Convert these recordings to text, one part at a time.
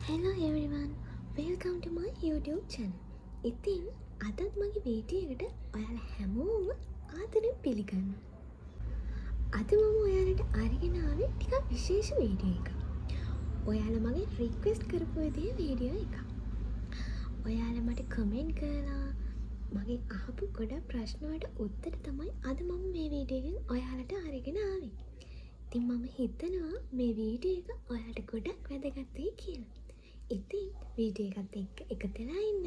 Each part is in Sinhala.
Hello everyone, welcome to my YouTube channel. ඉතින් අදත් මගේ වීඩියෝ එකට ඔයාලා හැමෝම ආදරෙන් පිළිගන්නවා. අද මම ඔයාලට අරගෙන ආවේ ටිකක් විශේෂ වීඩියෝ එකක්. ඔයාලා මගේ රික්වෙස්ට් කරපු විදිහේ වීඩියෝ එකක්. ඔයාලා මට කමෙන්ට් කරලා මගේ අහපු ගොඩක් ප්‍රශ්න වලට උත්තර තමයි අද මම මේ වීඩියෝ එකෙන් ඔයාලට අරගෙන ආවේ. ඉතින් මම හිතනවා මේ වීඩියෝ එක ඔයාලට ගොඩක් වැදගත් වෙයි කියලා. ඉතින් වීඩියෝ එකත් එක්ක එකතලා ඉන්න.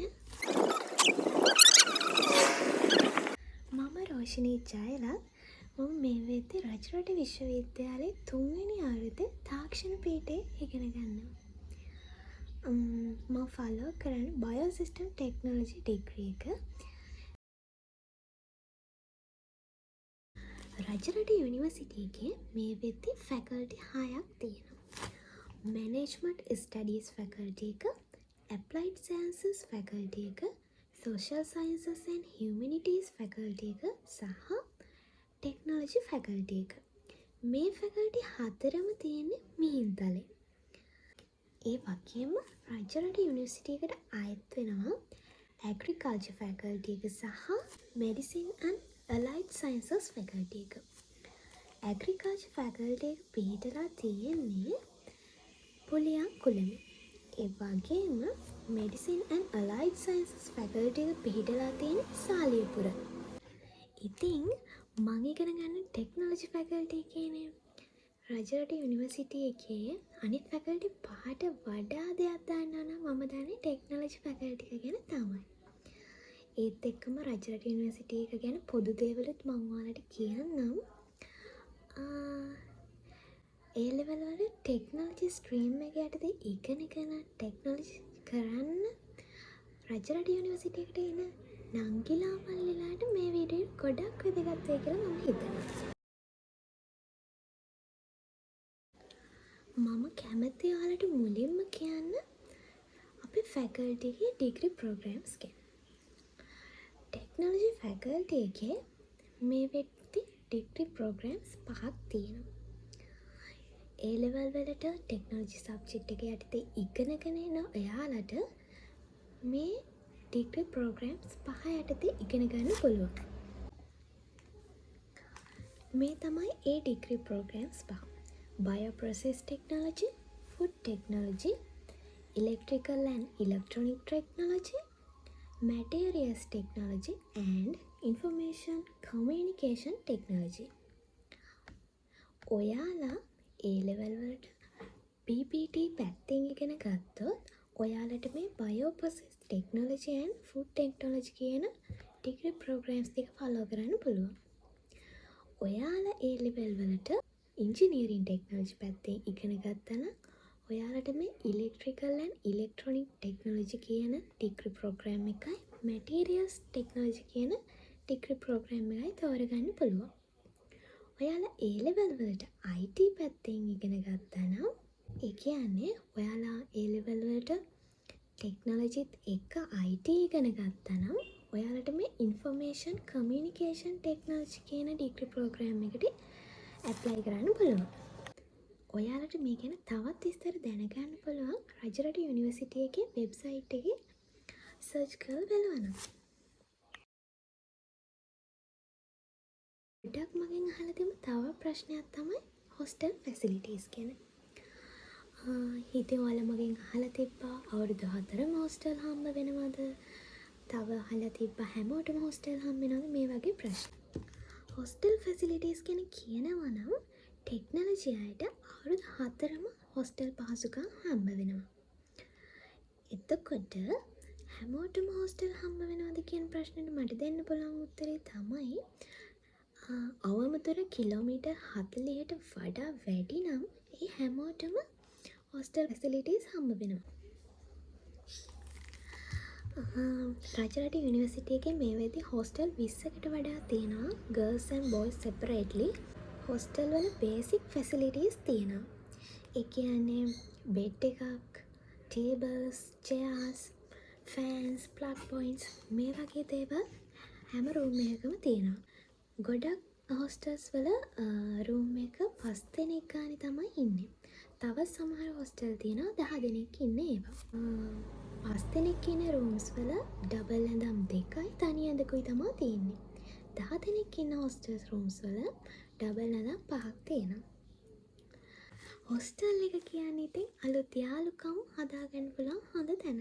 මම රෝෂිනී ජයලත්. මම මේ වෙද්දී රජරට විශ්වවිද්‍යාලයේ 3 වෙනි අවුරුද්දේ තාක්ෂණ පීඨයේ ඉගෙන ගන්නවා. මම ෆලෝ කරන්නේ බයෝසිස්ටම් ටෙක්නොලොජි ඩිග්‍රී එක. රජරට යුනිවර්සිටි එකේ මේ වෙද්දී ෆැකල්ටි 6ක් තියෙනවා. Management Studies faculty එක, Applied Sciences faculty එක, Social Sciences and Humanities faculty එක සහ Technology faculty එක. මේ faculty හතරම තියෙන්නේ මිහින්තලේ. ඒ වගේම රජරට යුනිවර්සිටි එකට අයත් වෙනවා Agriculture faculty එක සහ Medicine and Allied Sciences faculty එක. Agriculture faculty එක පිහිටලා තියෙන්නේ පුලියන් කුලමේ. ඒ වගේම Medicine and Allied Sciences faculty එක පිහිටලා තියෙන සාලියපුර. ඉතින් මම ඉගෙන ගන්න ටෙක්නොලොජි faculty එකේනේ. රජරට යුනිවර්සිටි එකේ අනිත් faculty පහට වඩා දෙයක් දන්නවා නම් මම දන්නේ ටෙක්නොලොජි faculty එක ගැන තමයි. ඒත් එක්කම රජරට යුනිවර්සිටි එක ගැන පොදු දේවලුත් මම ඔයාලට කියන්නම්. ඒ ලෙවල් වල ටෙක්නොලොජි ස්ට්‍රීම් එක යටතේ ඉගෙන ටෙක්නොලොජි කරන්න රජරට යුනිවර්සිටි එකට එන නංගිලා මල්ලිලාට මේ වීඩියෝ ගොඩක් වැදගත් වෙයි කියලා මම හිතනවා. මම කැමති ඔයාලට මුලින්ම කියන්න අපේ ෆැකල්ටි එකේ ඩිග්‍රී ප්‍රෝග්‍රෑම්ස් ගැන. ටෙක්නොලොජි ෆැකල්ටි එකේ මේ වෙද්දී ඩිග්‍රී ප්‍රෝග්‍රෑම්ස් 5ක් තියෙනවා. ඒ ලෙවල් වලට ටෙක්නොලොජි සබ්ජෙක්ට් එක යටතේ ඉගෙනගෙන එන ඔයාලට මේ ඩිග්‍රී ප්‍රෝග්‍රෑම්ස් 5 යටතේ ඉගෙන ගන්න පුළුවන්. මේ තමයි ඒ degree programmes 5. Bioprocess Technology, Food Technology, Electrical and Electronic Technology, Materials Technology and Information Communication Technology. ඔයාලා ඒ ලෙවල් වලට PPT පැත්තෙන් ඉගෙන ගත්තොත් ඔයාලට මේ Bioprocess Technology and Food Technology කියන ඩිග්‍රී ප්‍රෝග්‍රෑම්ස් ටික ෆලෝ කරන්න පුළුවන්. ඔයාලා ඒ ලෙවල් වලට ඉංජිනීරින් ටෙක්නොලොජි පැත්තෙන් ඉගෙන ගත්තා නම් ඔයාලට මේ Electrical and Electronic Technology කියන ඩිග්‍රී ප්‍රෝග්‍රෑම් එකයි Materials Technology කියන ඩිග්‍රී ප්‍රෝග්‍රෑම් එකයි තෝරගන්න පුළුවන්. ඔයාලා ඒ ලෙවල් වලට IT පැත්තෙන් ඉගෙන ගත්තා නම් ඒ කියන්නේ ඔයාලා ඒ ලෙවල් වලට ටෙක්නොලොජිත් එක්ක IT ඉගෙන ගත්තා නම් ඔයාලට මේ Information Communication Technology කියන ඩිග්‍රී ප්‍රෝග්‍රෑම් එකට ඇප්ලයි කරන්න පුළුවන්. ඔයාලට මේ ගැන තවත් විස්තර දැනගන්න පුළුවන් රජරට යුනිවර්සිටි එකේ වෙබ්සයිට් එකේ සර්ච් කරලා බලන්න. ඩක් මගෙන් අහලා තියෙන තව ප්‍රශ්නයක් තමයි හොස්ටල් ෆැසිලිටීස් ගැන. හිතේ ඔයාලා මගෙන් අහලා තිබ්බා අවුරුදු 4ම හොස්ටල් හම්බ වෙනවද? තව අහලා තිබ්බා හැමෝටම හොස්ටල් හම්බ වෙනවද? මේ වගේ ප්‍රශ්න. හොස්ටල් ෆැසිලිටීස් ගැන කියනවා නම් ටෙක්නොලොජි අයට අවුරුදු 4ම හොස්ටල් පහසුකම් හම්බ වෙනවා. එතකොට හැමෝටම හොස්ටල් හම්බ වෙනවද කියන ප්‍රශ්නෙට මට දෙන්න පුළුවන් උත්තරේ තමයි අවමතර කිලෝමීටර් 40ට වඩා වැඩි නම් ඒ හැමෝටම හොස්ටල් ෆැසිලිටීස් හම්බ වෙනවා. රජරට යුනිවර්සිටි එකේ මේ වෙද්දී හොස්ටල් 20කට වඩා තියෙනවා girls and boys separately. Hostel වල බේසික් ෆැසිලිටීස් තියෙනවා. ඒ කියන්නේ බෙඩ් එකක්, tables, chairs, fans, plug points මේ වගේ දේවල් හැම රූම් එකකම තියෙනවා. ගොඩක් හොස්ටල්ස් වල රූම් එක 5 දෙනෙක් ගානේ තමයි ඉන්නේ. තව සමහර හොස්ටල් තියෙනවා 10 දෙනෙක් ඉන්නේ ඒවා. 5 දෙනෙක් ඉන්න රූම්ස් වල ඩබල් ඇඳම් 2යි තනි ඇඳකුයි තමයි තියෙන්නේ. 10 දෙනෙක් ඉන්න හොස්ටල්ස් රූම්ස් වල ඩබල් ඇඳම් 5ක් තියෙනවා. හොස්ටල් එක කියන්නේ ඉතින් අලුත් යාළුකම් හදාගන්න පුළුවන් හොඳ තැන.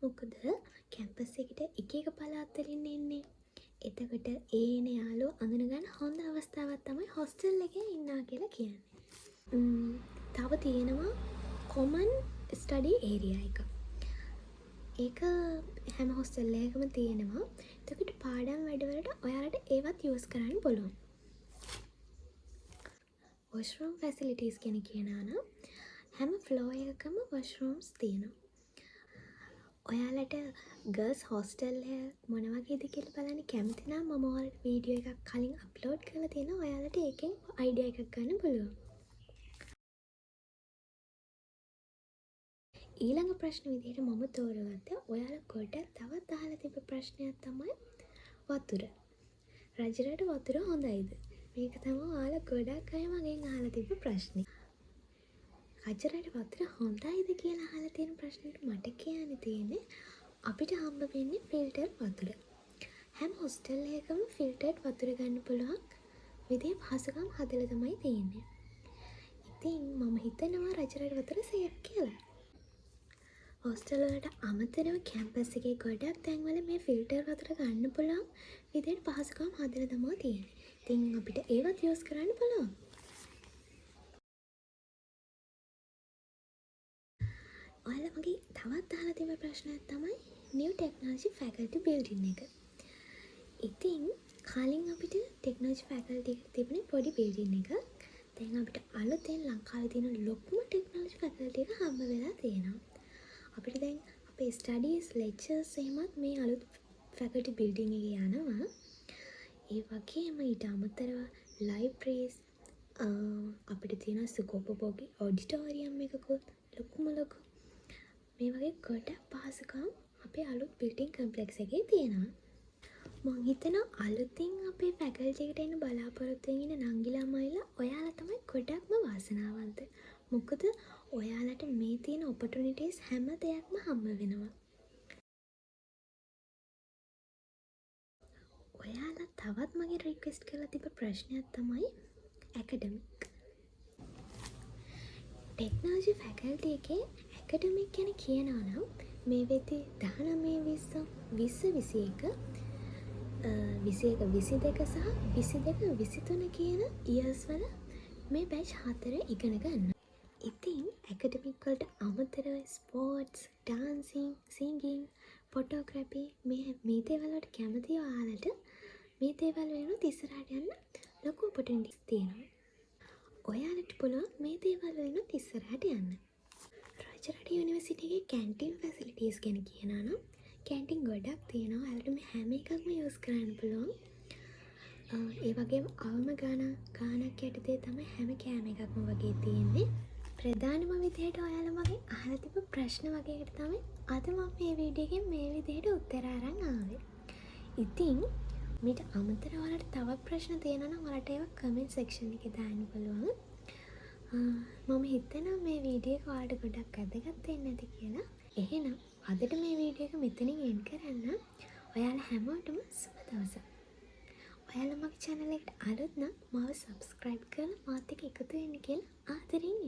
මොකද කැම්පස් එකට එක එක පළාත් වලින් එන්නේ. එතකොට ඒන යාළුවෝ අඳුනගන්න හොඳ අවස්ථාවක් තමයි හොස්ටල් එකේ ඉන්නවා කියලා කියන්නේ. තව තියෙනවා කොමන් ස්ටඩි ඒරියා එක. ඒක හැම හොස්ටල් එකකම තියෙනවා. එතකොට පාඩම් වැඩවලට ඔයාලට ඒවත් යූස් කරන්න පුළුවන්. වොෂ්රූම් ෆැසිලිටීස් ගැන කියනවා නම් හැම ෆ්ලෝ එකකම වොෂ්රූම්ස් තියෙනවා. ඔයාලට ගර්ල්ස් හොස්ටල් එක මොන වගේද කියලා බලන්න කැමති නම් මම ඔයාලට වීඩියෝ එකක් කලින් අප්ලෝඩ් කරලා තියෙනවා. ඔයාලට ඒකෙන් අයිඩියා එකක් ගන්න පුළුවන්. ඊළඟ ප්‍රශ්න විදිහට මම තෝරගත්තේ ඔයාලා ගොඩක් තවත් අහලා තිබ්බ ප්‍රශ්නයක් තමයි වතුර. රජරට වතුර හොඳයිද? මේක තමයි ඔයාලා ගොඩක් අය මගෙන් අහලා තිබ්බ ප්‍රශ්නේ. රජරට වතුර හොඳයිද කියලා අහලා තියෙන ප්‍රශ්නෙට මට කියන්න තියෙන්නේ අපිට හම්බ වෙන්නේ ෆිල්ටර් වතුර. හැම හොස්ටල් එකකම ෆිල්ටර්ඩ් වතුර ගන්න පුළුවන් විදිහේ පහසුකම් හදලා තමයි තියෙන්නේ. ඉතින් මම හිතනවා රජරට වතුර සේෆ් කියලා. හොස්ටල් වලට අමතරව කැම්පස් එකේ ගොඩක් තැන්වල මේ ෆිල්ටර් වතුර ගන්න පුළුවන් විදිහට පහසුකම් හදලා තමයි තියෙන්නේ. ඉතින් අපිට ඒවත් යූස් කරන්න පුළුවන්. ඔයාලා මගේ තවත් අහලා තියෙන ප්‍රශ්නයක් තමයි නිව් ටෙක්නොලොජි ෆැකල්ටි බිල්ඩින් එක. ඉතින් කලින් අපිට ටෙක්නොලොජි ෆැකල්ටි එක තිබුණේ පොඩි බිල්ඩින් එක. දැන් අපිට අලුතෙන් ලංකාවේ තියෙන ලොකුම ටෙක්නොලොජි ෆැකල්ටි එක හම්බ වෙලා තියෙනවා. අපිට දැන් අපේ ස්ටඩීස් ලෙක්චර්ස් එහෙමත් මේ අලුත් ෆැකල්ටි බිල්ඩින් එකේ යනවා. ඒ වගේම ඊට අමතරව ලයිබ්‍රරීස් අපිට තියෙන සුකෝපභෝගී ඔඩිටෝරියම් එකකුත් ලොකුම ලොකු මේ වගේ ගොඩක් පහසුකම් අපේ අලුත් බිල්ඩින් කම්ප්ලෙක්ස් එකේ තියෙනවා. මං හිතනවා අලුතින් අපේ ෆැකල්ටි එකට එන්න බලාපොරොත්තු වෙන නංගි ළමයිලා ඔයාලා තමයි ගොඩක්ම වාසනාවන්ත. මොකද ඔයාලට මේ තියෙන ඔපචුනිටිස් හැම දෙයක්ම හම්බ වෙනවා. ඔයාලා තවත් මගේ රික්වෙස්ට් කරලා තිබ්බ ප්‍රශ්නයක් තමයි ඇකඩමික්. ටෙක්නොලොජි ෆැකල්ටි එකේ ඇකඩමික් ගැන කියනවා නම් මේ වෙද්දී 19 20 21 22 සහ 22 23 කියන ඉයර්ස් වල මේ බැච් 4 ඉගෙන ගන්න. ඉතින් ඇකඩමික් වලට අමතරව ස්පෝර්ට්ස්, ඩාන්සිං, සිංගිං, ෆොටෝග්‍රැෆි මේ දේවල් වලට කැමති ඔයාලට මේ දේවල් වෙනුත් ඉස්සරහට යන්න ලොකු ඔපචුනිටිස් තියෙනවා. ඔයාලට පුළුවන් මේ දේවල් වෙනුත් ඉස්සරහට යන්න. රජරට යුනිවර්සිටි එකේ කැන්ටින් ෆැසිලිටීස් ගැන කියනවා නම් කැන්ටින් ගොඩක් තියෙනවා. ඔයාලට මේ හැම එකක්ම යූස් කරන්න පුළුවන්. ඒ වගේම අවම ගානක් යටතේ තමයි හැම කෑම එකක්ම වගේ තියෙන්නේ. ප්‍රධානම විදිහට ඔයාලා මගෙන් අහලා තිබ්බ ප්‍රශ්න වගේකට තමයි අද මම මේ වීඩියෝ එකෙන් මේ විදිහට උත්තර අරන් ආවේ. ඉතින් මීට අමතරව ඔයාලට තවත් ප්‍රශ්න තියෙනවා නම් ඔයාලට ඒවා කමෙන්ට් සෙක්ෂන් එකේ දාන්න පුළුවන්. මම හිතනවා මේ වීඩියෝ එක ඔයාලට ගොඩක් වැදගත් වෙන්න ඇති කියලා. එහෙනම් අදට මේ වීඩියෝ එක මෙතනින් එන්ඩ් කරන්න. ඔයාලා හැමෝටම සුබ දවසක්. ඔයාලා මගේ channel එකට අලුත් නම් මාව subscribe කරලා මාත් එක්ක එකතු වෙන්න කියලා ආදරෙන්